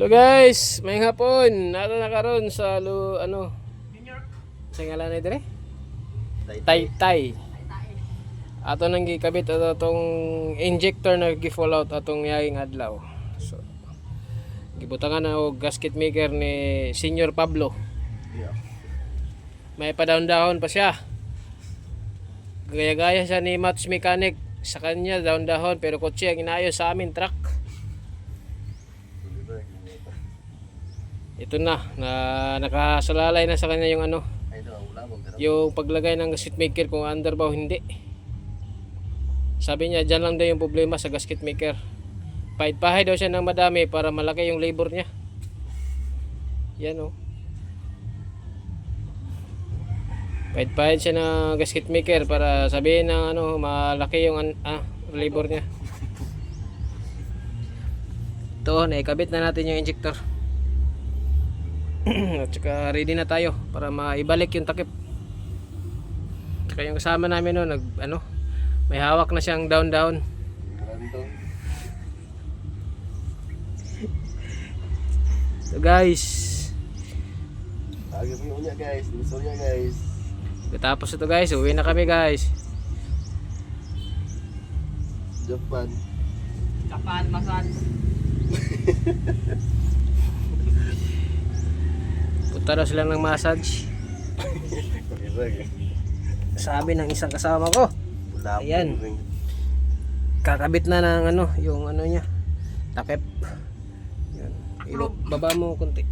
Hello guys, may hapon. Nato na karon sa sa ngalan ni dire? Taytay. Ato nang gikabit ato tong injector na gi-fall out atong yaing adlaw. So gibutangan na og gasket maker ni Senior Pablo. May padaon-dahon pa siya. Gaya-gaya siya ni Mats Mechanic. Sa kanya dahon-dahon pero kotse ang inaayos sa amin truck. Ito na nakasalalay na sa kanya yung yung paglagay ng gasket maker kung under ba o hindi. Sabi niya dyan lang daw yung problema sa gasket maker. Pahid-pahid daw siya ng madami para malaki yung labor niya. Yan o. Pahid-pahid siya ng gasket maker para sabihin ng malaki yung labor niya. Ito, naikabit na natin yung injector. At saka ready na tayo para maibalik yung takip. Saka yung kasama namin may hawak na siyang down. So guys, tapos ito guys, uwi na kami guys. Japan masan. Punta daw sila ng massage. Sabi ng isang kasama ko. Ayan. Kakabit na ng yung niya. Takip. Yan. Baba mo konti.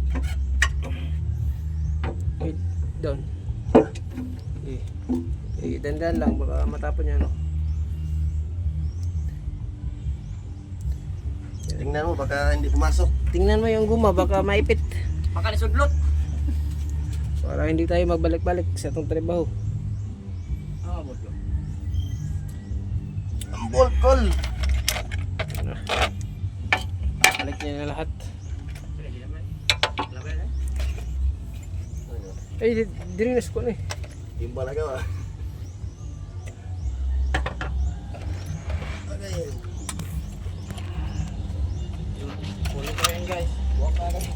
Wait, down. Dandan lang baka matapon niya Tingnan mo baka hindi pumasok. Tingnan mo yung guma baka maipit. Baka nisudlot. Para hindi tayo magbalik-balik sa itong trabaho. Ang bolkol. Balik niya na lahat. Ay, diri na ko na eh. Yung balaga ba? Okay. Kunin ko yan guys. Walk na guys.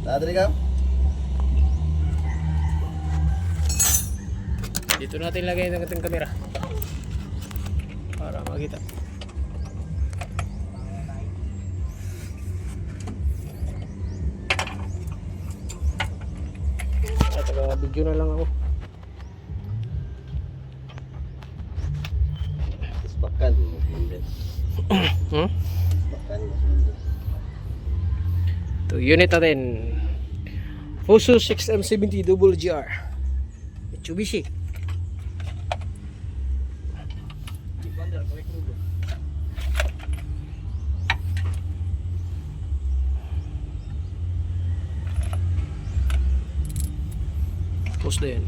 Tadri ka? Dito natin lagay ng ating kamera para makita. At video na lang ako. Ispakan. Ispakan. Ito, unit natin. Fuso 6M70 double GR Mitsubishi. Post na yun.